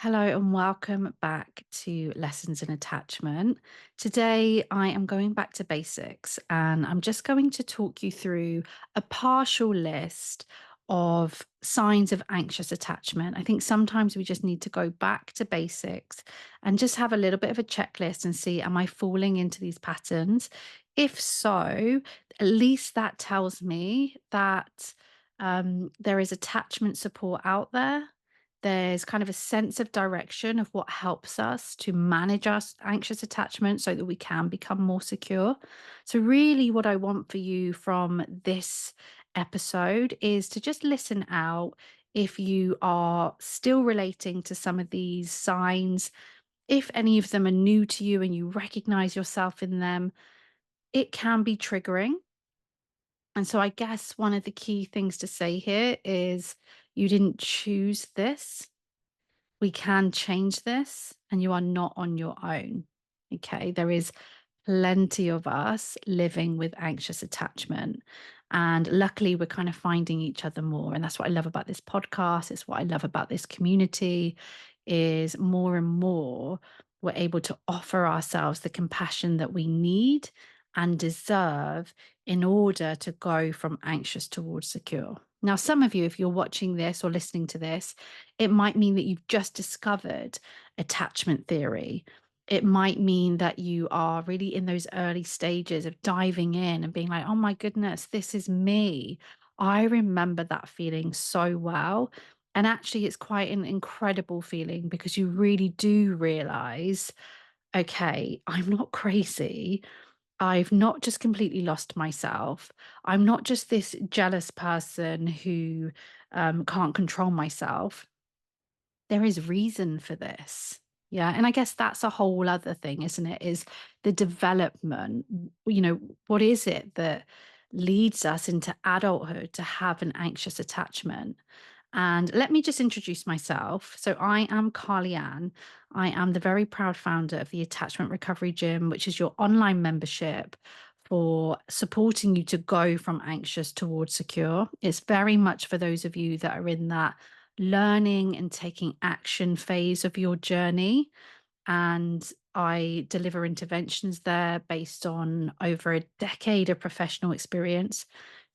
Hello and welcome back to Lessons in Attachment. Today, I am going back to basics and I'm just going to talk you through a partial list of signs of anxious attachment. I think sometimes we just need to go back to basics and just have a little bit of a checklist and see, am I falling into these patterns? If so, at least that tells me that there is attachment support out there. There's kind of a sense of direction of what helps us to manage our anxious attachment so that we can become more secure. So, really, what I want for you from this episode is to just listen out if you are still relating to some of these signs. If any of them are new to you and you recognize yourself in them, it can be triggering. And so, I guess one of the key things to say here is you didn't choose this. We can change this and you are not on your own. Okay. There is plenty of us living with anxious attachment. And luckily, we're kind of finding each other more. And that's what I love about this podcast. It's what I love about this community is more and more we're able to offer ourselves the compassion that we need and deserve in order to go from anxious towards secure. Now, some of you, if you're watching this or listening to this, it might mean that you've just discovered attachment theory. It might mean that you are really in those early stages of diving in and being like, oh my goodness, this is me. I remember that feeling so well. And actually, it's quite an incredible feeling because you really do realize, okay, I'm not crazy. I've not just completely lost myself. I'm not just this jealous person who can't control myself. There is reason for this. Yeah. And I guess that's a whole other thing, isn't it? Is the development, what is it that leads us into adulthood to have an anxious attachment? And let me just introduce myself. So I am Carly Ann. I am the very proud founder of the Attachment Recovery Gym, which is your online membership for supporting you to go from anxious towards secure. It's very much for those of you that are in that learning and taking action phase of your journey. And I deliver interventions there based on over a decade of professional experience,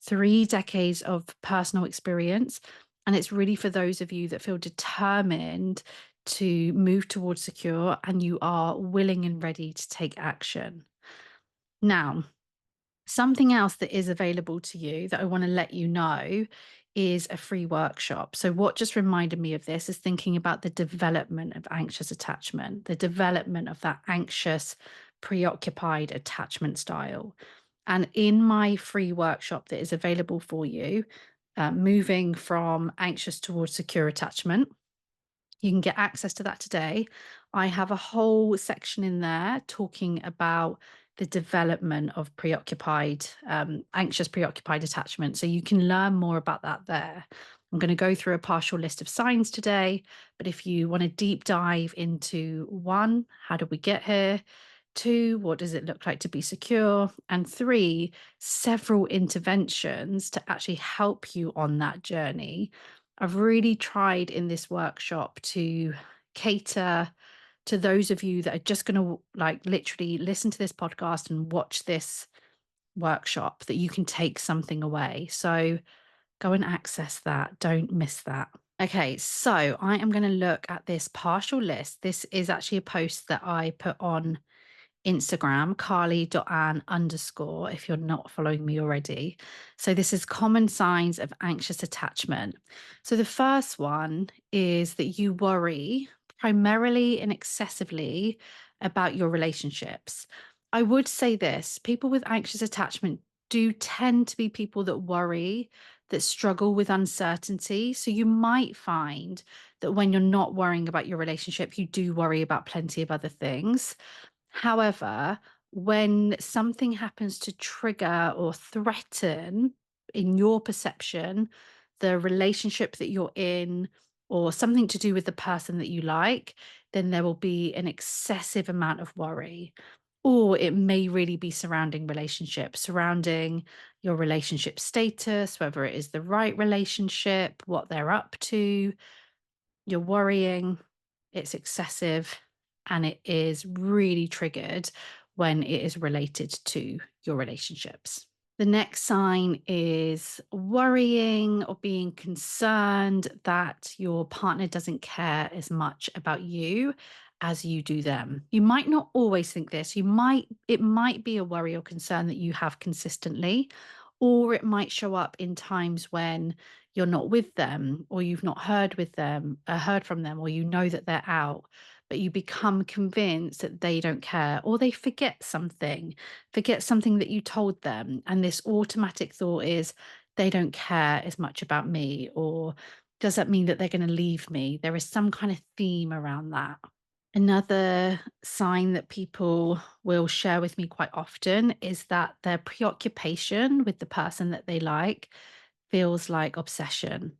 3 decades of personal experience. And it's really for those of you that feel determined to move towards secure and you are willing and ready to take action. Now, something else that is available to you that I want to let you know is a free workshop. So, what just reminded me of this is thinking about the development of anxious attachment, the development of that anxious, preoccupied attachment style. And in my free workshop that is available for you, moving from anxious towards secure attachment, you can get access to that today. I have a whole section in there talking about the development of anxious preoccupied attachment. So you can learn more about that there. I'm going to go through a partial list of signs today, but if you want to deep dive into one, how did we get here? Two, what does it look like to be secure? And three, several interventions to actually help you on that journey. I've really tried in this workshop to cater to those of you that are just going to like literally listen to this podcast and watch this workshop, that you can take something away. So go and access that. Don't miss that. Okay, so I am going to look at this partial list. This is actually a post that I put on Instagram, carly.ann underscore, if you're not following me already. So this is common signs of anxious attachment. So the first one is that you worry primarily and excessively about your relationships. I would say this, people with anxious attachment do tend to be people that worry, that struggle with uncertainty. So you might find that when you're not worrying about your relationship, you do worry about plenty of other things. However, when something happens to trigger or threaten, in your perception, the relationship that you're in, or something to do with the person that you like, then there will be an excessive amount of worry. Or it may really be surrounding relationships, surrounding your relationship status, whether it is the right relationship, what they're up to. You're worrying. it's excessive, and it is really triggered when it is related to your relationships. The next sign is worrying or being concerned that your partner doesn't care as much about you as you do them. You might not always think this. It might be a worry or concern that you have consistently, or it might show up in times when you're not with them, or you've not heard from them, or you know that they're out, but you become convinced that they don't care, or they forget something that you told them. And this automatic thought is, they don't care as much about me, or does that mean that they're going to leave me? There is some kind of theme around that. Another sign that people will share with me quite often is that their preoccupation with the person that they like feels like obsession.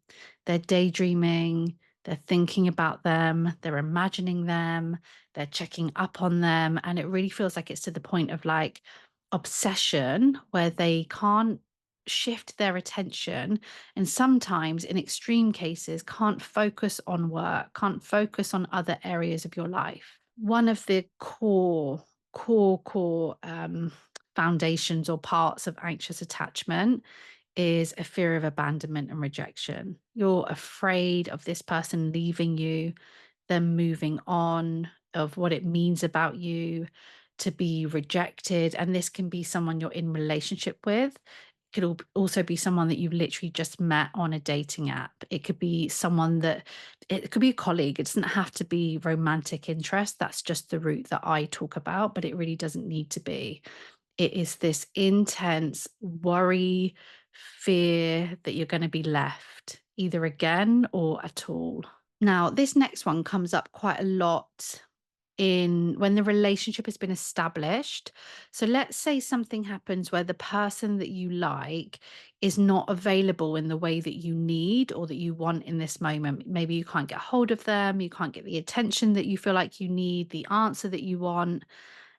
They're daydreaming, they're thinking about them, they're imagining them, they're checking up on them. And it really feels like it's to the point of like obsession where they can't shift their attention. And sometimes, in extreme cases, can't focus on work, can't focus on other areas of your life. One of the core foundations or parts of anxious attachment is a fear of abandonment and rejection. You're afraid of this person leaving you, them moving on, of what it means about you to be rejected. And this can be someone you're in relationship with. It could also be someone that you've literally just met on a dating app. It could be it could be a colleague. It doesn't have to be romantic interest. That's just the route that I talk about, but it really doesn't need to be. It is this intense worry, fear that you're gonna be left either again or at all. Now, this next one comes up quite a lot in when the relationship has been established. So let's say something happens where the person that you like is not available in the way that you need or that you want in this moment. Maybe you can't get hold of them, you can't get the attention that you feel like you need, the answer that you want.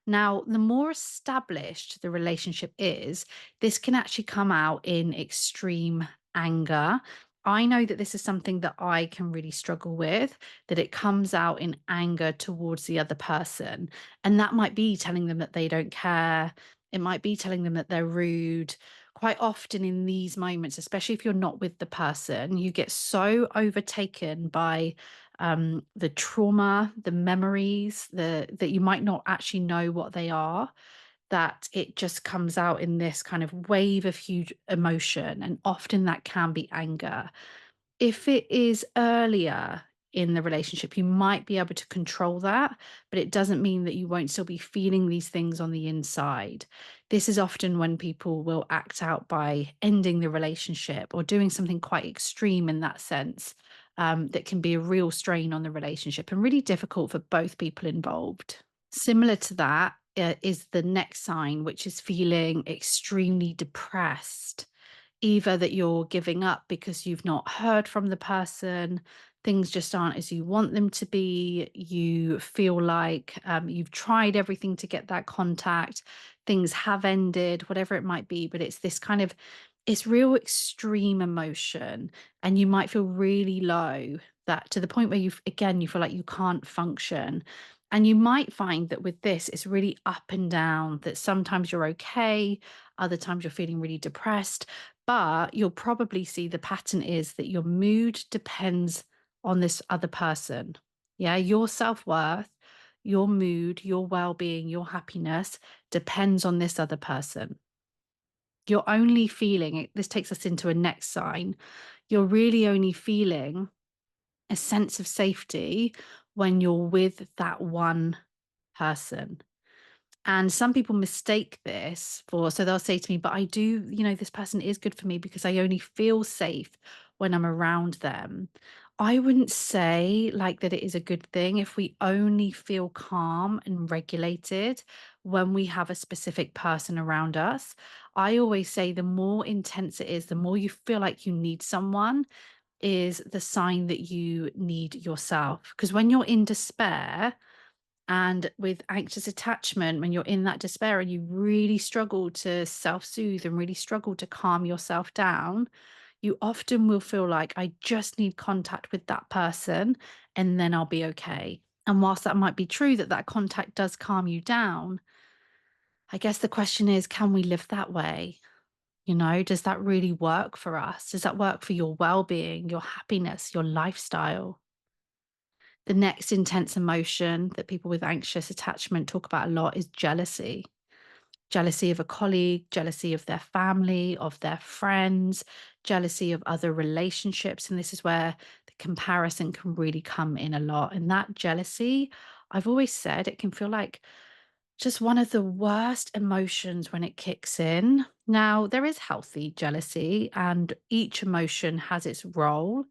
Now, the more established the relationship is, this can actually come out in extreme anger. I know that this is something that I can really struggle with, that it comes out in anger towards the other person. And that might be telling them that they don't care. It might be telling them that they're rude. Quite often in these moments, especially if you're not with the person, you get so overtaken by the trauma, the memories, that you might not actually know what they are, that it just comes out in this kind of wave of huge emotion. And often that can be anger. If it is earlier in the relationship, you might be able to control that, but it doesn't mean that you won't still be feeling these things on the inside. This is often when people will act out by ending the relationship or doing something quite extreme in that sense, that can be a real strain on the relationship and really difficult for both people involved. Similar to that is the next sign, which is feeling extremely depressed, either that you're giving up because you've not heard from the person, things just aren't as you want them to be. You feel like you've tried everything to get that contact, things have ended, whatever it might be, but it's this kind of it's real extreme emotion, and you might feel really low, that to the point where you feel like you can't function. And you might find that with this, it's really up and down, that sometimes you're okay, other times you're feeling really depressed, but you'll probably see the pattern is that your mood depends on this other person. Yeah, your self-worth, your mood, your well-being, your happiness depends on this other person. You're only feeling it. This takes us into a next sign. You're really only feeling a sense of safety when you're with that one person. And some people mistake this for, so they'll say to me, but I do, this person is good for me because I only feel safe when I'm around them. I wouldn't say like that it is a good thing if we only feel calm and regulated when we have a specific person around us. I always say the more intense it is, the more you feel like you need someone, is the sign that you need yourself. Because when you're in despair, and with anxious attachment, when you're in that despair and you really struggle to self soothe and really struggle to calm yourself down, you often will feel like, I just need contact with that person and then I'll be okay. And whilst that might be true that that contact does calm you down, I guess the question is, can we live that way? Does that really work for us? Does that work for your well-being, your happiness, your lifestyle? The next intense emotion that people with anxious attachment talk about a lot is jealousy. Jealousy of a colleague, jealousy of their family, of their friends, jealousy of other relationships. And this is where the comparison can really come in a lot. And that jealousy, I've always said, it can feel like just one of the worst emotions when it kicks in. Now, there is healthy jealousy, and each emotion has its role.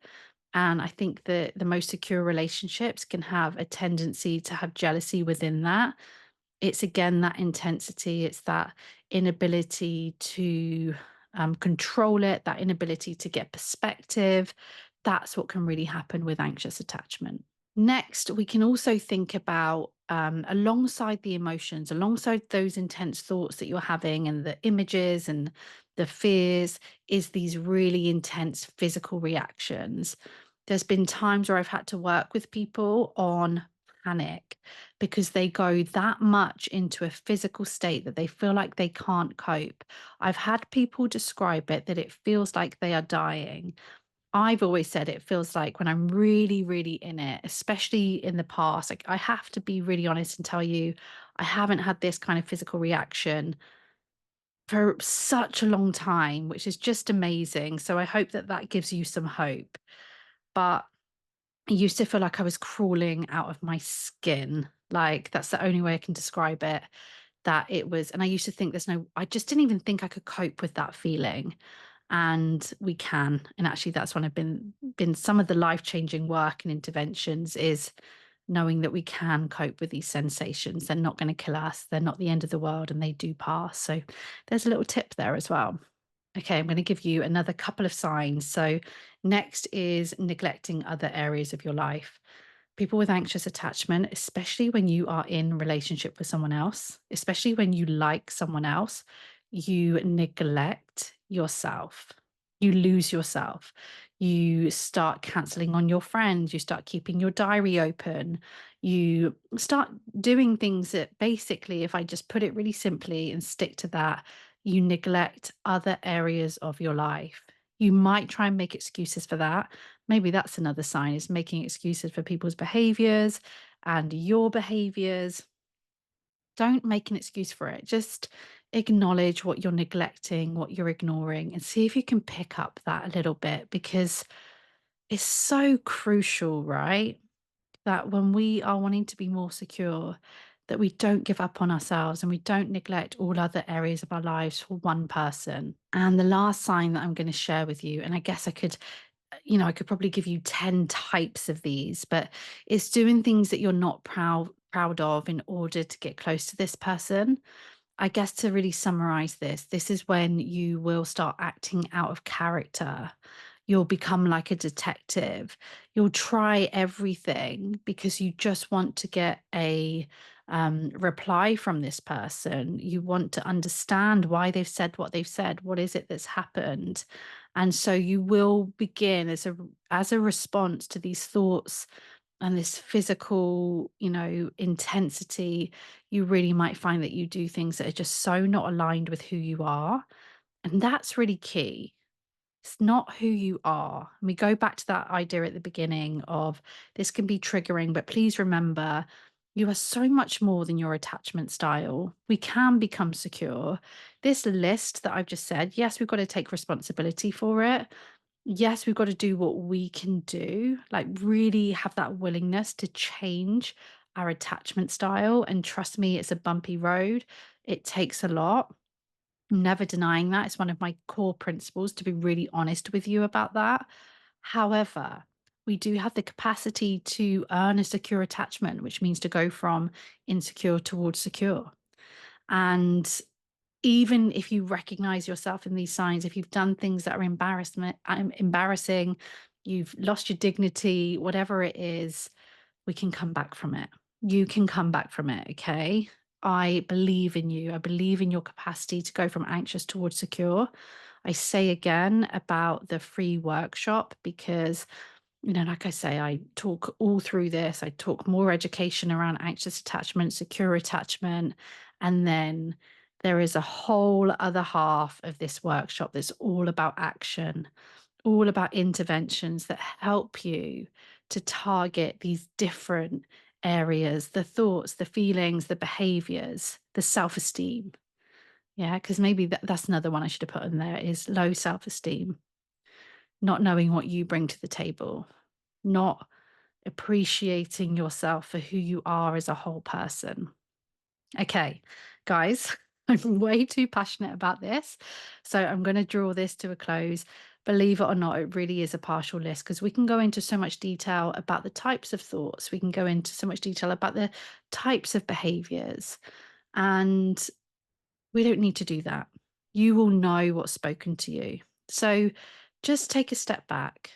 And I think that the most secure relationships can have a tendency to have jealousy within that. It's again that intensity, it's that inability to control it, that inability to get perspective. That's what can really happen with anxious attachment. Next, we can also think about alongside the emotions, alongside those intense thoughts that you're having and the images and the fears, is these really intense physical reactions. There's been times where I've had to work with people on panic because they go that much into a physical state that they feel like they can't cope. I've had people describe it that it feels like they are dying. I've always said it feels like when I'm really, really in it, especially in the past, like I have to be really honest and tell you, I haven't had this kind of physical reaction for such a long time, which is just amazing. So I hope that that gives you some hope. But I used to feel like I was crawling out of my skin. Like that's the only way I can describe it. That it was, and I used to think I just didn't even think I could cope with that feeling. And we can. And actually that's when I've been some of the life-changing work and interventions is knowing that we can cope with these sensations. They're not going to kill us. They're not the end of the world and they do pass. So there's a little tip there as well. Okay, I'm going to give you another couple of signs. So, next is neglecting other areas of your life. People with anxious attachment, especially when you are in relationship with someone else, especially when you like someone else, you neglect yourself. You lose yourself. You start canceling on your friends. You start keeping your diary open. You start doing things that basically, if I just put it really simply and stick to that, you neglect other areas of your life. You might try and make excuses for that. Maybe that's another sign is making excuses for people's behaviors and your behaviors. Don't make an excuse for it. Just acknowledge what you're neglecting, what you're ignoring, and see if you can pick up that a little bit because it's so crucial, right? That when we are wanting to be more secure, that we don't give up on ourselves and we don't neglect all other areas of our lives for one person. And the last sign that I'm going to share with you, and I guess I could probably give you 10 types of these, but it's doing things that you're not proud of in order to get close to this person. I guess to really summarize this, this is when you will start acting out of character. You'll become like a detective. You'll try everything because you just want to get a reply from this person. You want to understand why they've said what they've said. What is it that's happened? And so you will begin as a response to these thoughts and this physical, intensity, you really might find that you do things that are just so not aligned with who you are. And that's really key. It's not who you are. And we go back to that idea at the beginning of this can be triggering, but please remember you are so much more than your attachment style. We can become secure. This list that I've just said, yes, we've got to take responsibility for it. Yes, we've got to do what we can do, like really have that willingness to change our attachment style. And trust me, it's a bumpy road. It takes a lot. I'm never denying that. It's one of my core principles to be really honest with you about that. However, we do have the capacity to earn a secure attachment, which means to go from insecure towards secure. And even if you recognize yourself in these signs, if you've done things that are embarrassing, you've lost your dignity, whatever it is, we can come back from it. You can come back from it, okay? I believe in you. I believe in your capacity to go from anxious towards secure. I say again about the free workshop because Like I say, I talk all through this. I talk more education around anxious attachment, secure attachment. And then there is a whole other half of this workshop that's all about action, all about interventions that help you to target these different areas, the thoughts, the feelings, the behaviors, the self esteem. Yeah, because maybe that's another one I should have put in there is low self esteem, not knowing what you bring to the table, not appreciating yourself for who you are as a whole person. Okay, guys, I'm way too passionate about this. So I'm going to draw this to a close. Believe it or not, it really is a partial list because we can go into so much detail about the types of thoughts. We can go into so much detail about the types of behaviors. And we don't need to do that. You will know what's spoken to you. So just take a step back.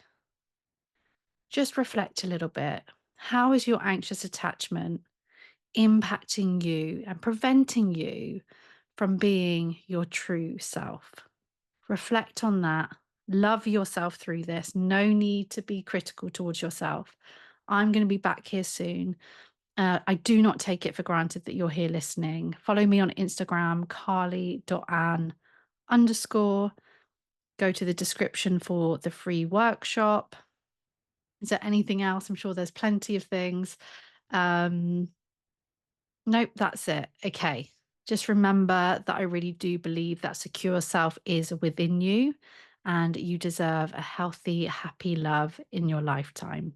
Just reflect a little bit. How is your anxious attachment impacting you and preventing you from being your true self? Reflect on that. Love yourself through this. No need to be critical towards yourself. I'm going to be back here soon. I do not take it for granted that you're here listening. Follow me on Instagram, carly.ann underscore. Go to the description for the free workshop. Is there anything else? I'm sure there's plenty of things. Um, nope, that's it. Okay. Just remember that I really do believe that secure self is within you and you deserve a healthy, happy love in your lifetime.